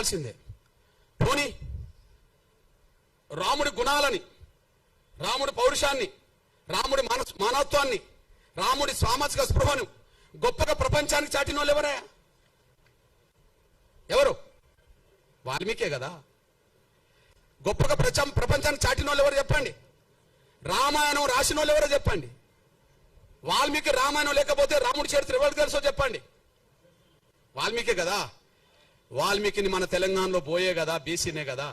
కావాల్సిందే. పోనీ రాముడి గుణాలని, రాముడి పౌరుషాన్ని, రాముడి మానవత్వాన్ని, రాముడి సామాజిక స్పృహను గొప్పగా ప్రపంచానికి చాటిన వాళ్ళు ఎవరా? ఎవరు? వాల్మీకే కదా. గొప్పగా ప్రపంచానికి చాటిన వాళ్ళు ఎవరు చెప్పండి? రామాయణం రాసిన వాళ్ళు ఎవరో చెప్పండి. వాల్మీకి రామాయణం లేకపోతే రాముడి చరిత్ర ఎవరికి తెలుసో చెప్పండి. వాల్మీకే కదా. వాల్మీకిని మన తెలంగాణలో పోయే కదా, బీసీనే కదా,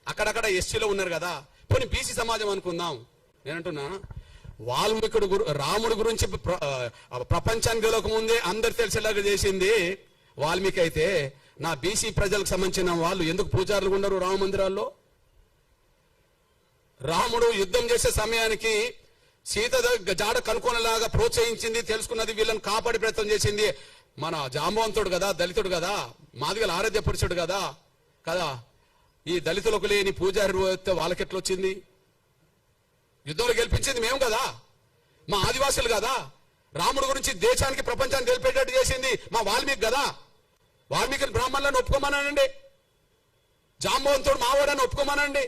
అక్కడక్కడ ఎస్సీలో ఉన్నారు కదా. పోనీ బీసీ సమాజం అనుకుందాం. నేనంటున్నా వాల్మీకుడు రాముడి గురించి ప్రపంచానికి తెలియక ముందే అందరు తెలిసేలాగా చేసింది వాల్మీకి అయితే, నా బీసీ ప్రజలకు సంబంధించిన వాళ్ళు ఎందుకు పూజారులు ఉన్నారు రామ మందిరాల్లో? రాముడు యుద్ధం చేసే సమయానికి సీత జాడ కనుక్కోనేలాగా ప్రోత్సహించింది, తెలుసుకున్నది, వీళ్ళని కాపాడి ప్రయత్నం చేసింది మన జాంబవంతుడు కదా, దళితుడు కదా, మాదిగల ఆరాధ్య పురుషుడు కదా కదా. ఈ దళితులకు లేని పూజారి వాళ్ళకెట్లా వచ్చింది? యుద్ధంలో గెలిపించింది మేము కదా, మా ఆదివాసులు కదా. రాముడు గురించి దేశానికి ప్రపంచానికి తెలిపేటట్టు చేసింది మా వాల్మీకి కదా. వాల్మీకి బ్రాహ్మణులను ఒప్పుకోమనండి, జాంబవంతుడు మావాడని ఒప్పుకోమనండి,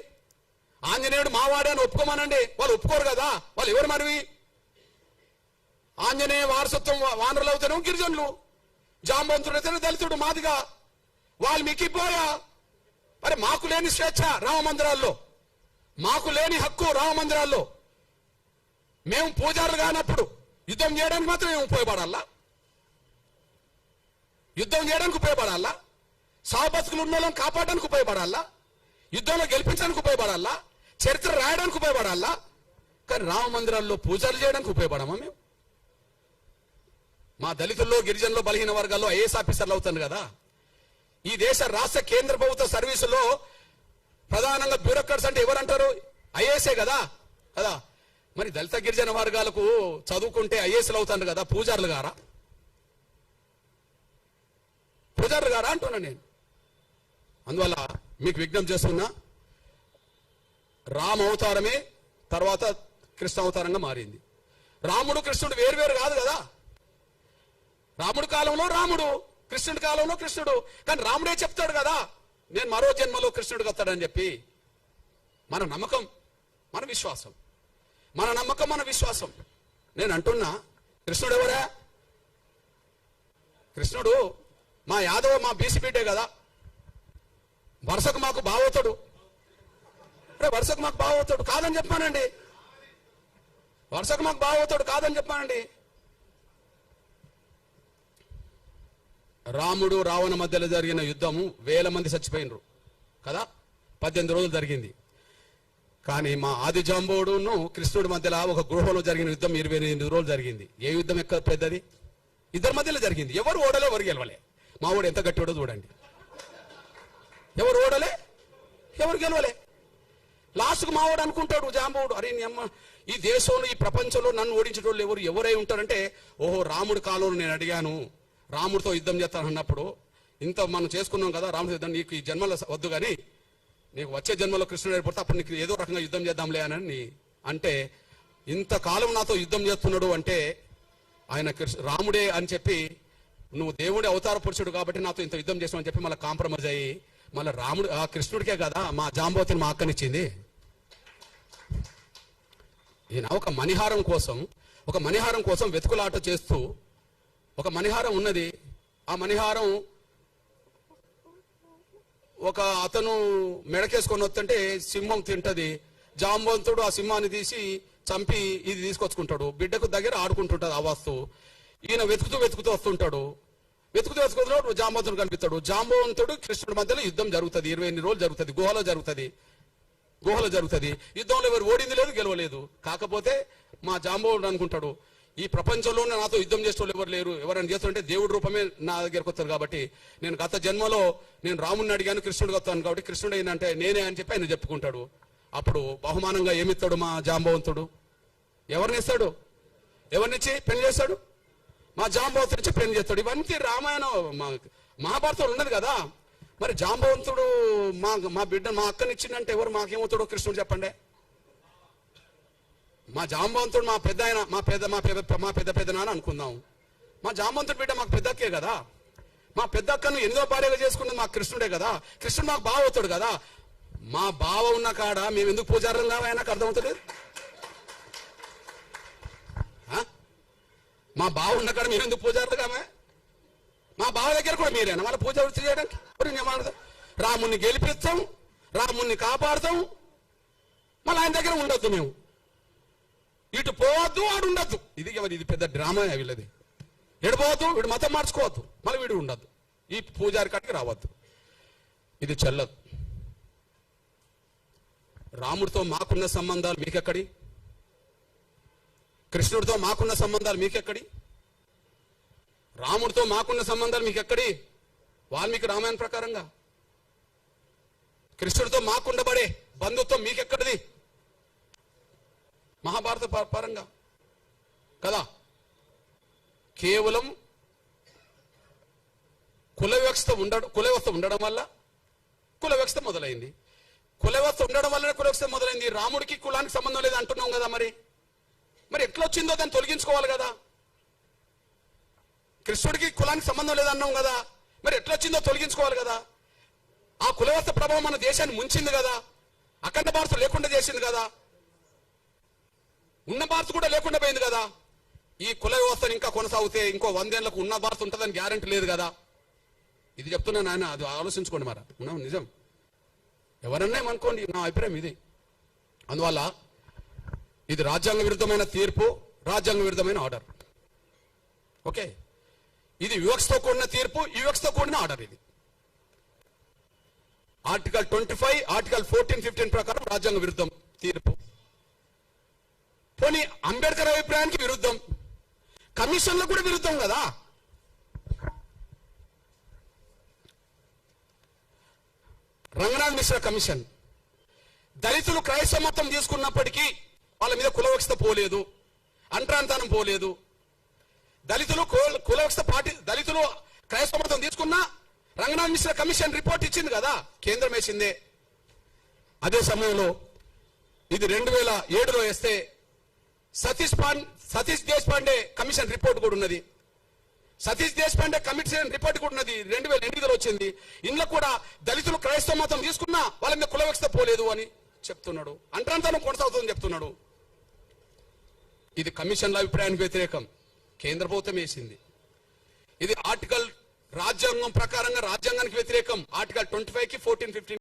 ఆంజనేయుడు మావాడని ఒప్పుకోమనండి. వాళ్ళు ఒప్పుకోరు కదా. వాళ్ళు ఎవరు మరి? ఆంజనేయ వారసత్వం వానరులు అవుతాను గిరిజనులు, జాంబవంతుడు అయితే దళితుడు మాదిగా, వాల్మీకి పోయా. మరి మాకు లేని స్వేచ్ఛ రామ మందిరాల్లో, మాకు లేని హక్కు రామ మందిరాల్లో, మేము పూజారులు కానప్పుడు యుద్ధం చేయడానికి మాత్రం మేము ఉపయోగపడాలా? యుద్ధం చేయడానికి ఉపయోగపడాలా? సాబతుకులు ఉన్న వాళ్ళని కాపాడడానికి ఉపయోగపడాలా? యుద్ధంలో గెలిపించడానికి ఉపయోగపడాలా? చరిత్ర రాయడానికి ఉపయోగపడాలా? కానీ రామ మందిరాల్లో పూజలు చేయడానికి ఉపయోగపడమా మేము? మా దళితుల్లో, గిరిజనుల్లో, బలహీన వర్గాల్లో ఐఏఎస్ ఆఫీసర్లు అవుతాను కదా. ఈ దేశ రాష్ట్ర కేంద్ర ప్రభుత్వ సర్వీసులో ప్రధానంగా బ్యూరోక్రాట్స్ అంటే ఎవరంటారు? ఐఏఎస్ఏ కదా కదా. మరి దళిత గిరిజన వర్గాలకు చదువుకుంటే ఐఏఎస్లు అవుతాను కదా, పూజారులు గారా? పూజారులు గారా అంటున్నా నేను. అందువల్ల మీకు విజ్ఞప్తి చేస్తున్నా, రామ అవతారమే తర్వాత కృష్ణ అవతారంగా మారింది. రాముడు కృష్ణుడు వేరువేరు కాదు కదా. రాముడి కాలంలో రాముడు, కృష్ణుడి కాలంలో కృష్ణుడు. కానీ రాముడే చెప్తాడు కదా, నేను మరో జన్మలో కృష్ణుడికి వస్తాడని చెప్పి. మన నమ్మకం, మన విశ్వాసం, మన నమ్మకం, మన విశ్వాసం. నేను అంటున్నా, కృష్ణుడు ఎవరా? కృష్ణుడు మా యాదవ, మా బీసీ బిడ్డే కదా. వరుసకు మాకు బావవుతాడు, వరుసకు మాకు బావవుతాడు కాదని చెప్పానండి. వరుసకు మాకు బావవుతాడు కాదని చెప్పానండి. రాముడు రావణ మధ్యలో జరిగిన యుద్ధము 1000 మంది చచ్చిపోయినరు కదా, 18 రోజులు జరిగింది. కానీ మా ఆది జాంబవుడును కృష్ణుడి మధ్యలో ఒక గృహంలో జరిగిన యుద్ధం 28 రోజులు జరిగింది. ఏ యుద్ధం ఎక్క పెద్దది? ఇద్దరి మధ్యలో జరిగింది. ఎవరు ఓడలే, ఎవరు గెలవలే. మా ఓడు ఎంత గట్టివాడో చూడండి. ఎవరు ఓడలే, ఎవరు గెలవలే. లాస్ట్కు మా ఓడు అనుకుంటాడు జాంబవుడు, అరే నీ అమ్మ, ఈ దేశంలో, ఈ ప్రపంచంలో నన్ను ఓడించేటోళ్ళు ఎవరై ఉంటారంటే, ఓహో రాముడి కాలంలో నేను అడిగాను, రాముడితో యుద్ధం చేస్తాను అన్నప్పుడు, ఇంత మనం చేసుకున్నాం కదా రాముడి యుద్ధం, నీకు ఈ జన్మలో వద్దు కానీ నీకు వచ్చే జన్మలో కృష్ణుడు ఏర్పడితే అప్పుడు నీకు ఏదో రకంగా యుద్ధం చేద్దాంలే అని అంటే, ఇంతకాలం నాతో యుద్ధం చేస్తున్నాడు అంటే ఆయన రాముడే అని చెప్పి, నువ్వు దేవుడి అవతార పురుషుడు కాబట్టి నాతో ఇంత యుద్ధం చేసావు అని చెప్పి మళ్ళీ కాంప్రమైజ్ అయ్యి మళ్ళీ రాముడు ఆ కృష్ణుడికే కదా మా జాంబవతిని మా అక్కనిచ్చింది. ఈయన ఒక మణిహారం కోసం వెతుకులాట చేస్తూ, ఒక మణిహారం ఉన్నది, ఆ మణిహారం ఒక అతను మెడకేసుకొని వస్తుంటే సింహం తింటది. జాంబవంతుడు ఆ సింహాన్ని తీసి చంపి ఇది తీసుకొచ్చుకుంటాడు, బిడ్డకు దగ్గర ఆడుకుంటుంటది ఆ వస్తువు. ఈయన వెతుకుతూ వస్తుంటాడు. వెతుకుతూ జాంబవంతుడు కనిపిస్తాడు. జాంబవంతుడు కృష్ణుడి మధ్యలో యుద్ధం జరుగుతుంది. 28 రోజులు జరుగుతుంది. గుహలో జరుగుతుంది. యుద్ధంలో ఎవరు ఓడింది లేదు, గెలవలేదు. కాకపోతే మా జాంబవుడు అనుకుంటాడు, ఈ ప్రపంచంలోనే నాతో యుద్ధం చేసేవాళ్ళు ఎవరు లేరు, ఎవరైనా చేస్తుంటే దేవుడి రూపమే నా దగ్గరకు వస్తారు కాబట్టి, నేను గత జన్మలో నేను రాముడిని అడిగాను, కృష్ణుడికి వస్తాను కాబట్టి కృష్ణుడు ఏంటంటే నేనే అని చెప్పి ఆయన చెప్పుకుంటాడు. అప్పుడు బహుమానంగా ఏమిస్తాడు మా జాంబవంతుడు? ఎవరినిస్తాడు? ఎవరినిచ్చి పెళ్లి చేస్తాడు? మా జాంబవంతుడు ఇచ్చి పెళ్లి చేస్తాడు. ఇవన్నీ రామాయణం మహాభారతంలో ఉన్నది కదా. మరి జాంబవంతుడు మా బిడ్డ మా అక్కనిచ్చిందంటే ఎవరు మాకేమవుతాడో కృష్ణుడు చెప్పండి. మా జాంబవంతుడు మా పెద్ద ఆయన, మా పెద్ద నాన్న అనుకుందాం. మా జాంబవంతుడు బిడ్డ మాకు పెద్దక్కే కదా. మా పెద్ద అక్కను ఎనిమిదో భార్యగా చేసుకున్నది మా కృష్ణుడే కదా, కృష్ణుడు మాకు బావ అవుతాడు కదా. మా బావ ఉన్న కాడ మేము ఎందుకు పూజారం కావా? నాకు అర్థమవుతలేదు. మా బావ ఉన్న కాడ మేము ఎందుకు పూజారులు కావా? మా బావ దగ్గర కూడా మీరేనా మళ్ళీ పూజ వృత్తి చేయడానికి? రాముణ్ణి గెలిపిస్తాం, రాముణ్ణి కాపాడుతాం, మళ్ళీ ఆయన దగ్గర ఉండొద్దు. మేము ఇటు పోవద్దు, ఆడు ఉండొద్దు. ఇది పెద్ద డ్రామా వీళ్ళది. ఎడిపోవద్దు, వీడు మతం మార్చుకోవద్దు, మళ్ళీ వీడు ఉండద్దు, ఈ పూజారి కాటికి రావద్దు. ఇది చెల్లదు. రాముడితో మాకున్న సంబంధాలు మీకెక్కడి? కృష్ణుడితో మాకున్న సంబంధాలు మీకెక్కడి? రాముడితో మాకున్న సంబంధాలు మీకెక్కడి? వాల్మీకి రామాయణ ప్రకారంగా. కృష్ణుడితో మాకుండబడే బంధుత్వం మీకెక్కడిది? మహాభారత పరంగా కదా. కేవలం కుల వ్యవస్థ ఉండడం వల్ల కుల వ్యవస్థ మొదలైంది. కుల వ్యవస్థ ఉండడం వల్లనే కుల వ్యవస్థ మొదలైంది. రాముడికి కులానికి సంబంధం లేదు అంటున్నాం కదా. మరి ఎట్లా వచ్చిందో దాన్ని తొలగించుకోవాలి కదా. కృష్ణుడికి కులానికి సంబంధం లేదన్నాం కదా, మరి ఎట్లా వచ్చిందో తొలగించుకోవాలి కదా. ఆ కుల వ్యవస్థ ప్రభావం మన దేశాన్ని ముంచింది కదా, అఖండ భారత లేకుండా చేసింది కదా, ఉన్న భారత కూడా లేకుండా పోయింది కదా. ఈ కుల వ్యవస్థను ఇంకా కొనసాగితే ఇంకో 100 ఏళ్లకు ఉన్న భారత ఉంటుందని గ్యారంటీ లేదు కదా. ఇది చెప్తున్నాను ఆయన, అది ఆలోచించుకోండి. నిజం ఎవరన్నా అనుకోండి, నా అభిప్రాయం ఇది. అందువల్ల ఇది రాజ్యాంగ విరుద్ధమైన తీర్పు, రాజ్యాంగ విరుద్ధమైన ఆర్డర్. ఓకే, ఇది వివక్షతో కూడిన తీర్పు, వివక్షతో కూడిన ఆర్డర్. ఇది ఆర్టికల్ 25, ఆర్టికల్ 14, 15 ప్రకారం రాజ్యాంగ విరుద్ధం తీర్పు. పోనీ అంబేద్కర్ అభిప్రాయానికి విరుద్ధం, కమిషన్లో కూడా విరుద్ధం కదా. రంగనాథ్ మిశ్రా కమిషన్ దళితులు క్రైస్తవ మతం తీసుకున్నప్పటికీ వాళ్ళ మీద కులవక్షత పోలేదు, అంటరాంతనం పోలేదు. దళితులు కులవక్షత దళితులు క్రైస్తవ మతం తీసుకున్నా రంగనాథ్ మిశ్రా కమిషన్ రిపోర్ట్ ఇచ్చింది కదా, కేంద్రం వేసిందే. అదే సమయంలో ఇది 2007లో వేస్తే సతీష్ దేశపాండే కమిషన్ రిపోర్ట్ కూడా ఉన్నది. సతీష్ దేశపాండే కమిషన్ రిపోర్ట్ కూడా ఉన్నది, 2008లో వచ్చింది. ఇందులో కూడా దళితులు క్రైస్తవ మతం తీసుకున్నా వాళ్ళ మీద కులవక్షత పోలేదు అని చెప్తున్నాడు, అంటరాంతనం కొనసాగుతుందని చెప్తున్నాడు. ఇది కమిషన్ల అభిప్రాయానికి వ్యతిరేకం, కేంద్ర ప్రభుత్వం వేసింది. ఇది రాజ్యాంగం ప్రకారంగా రాజ్యాంగానికి వ్యతిరేకం. ఆర్టికల్ 25కి 14, 15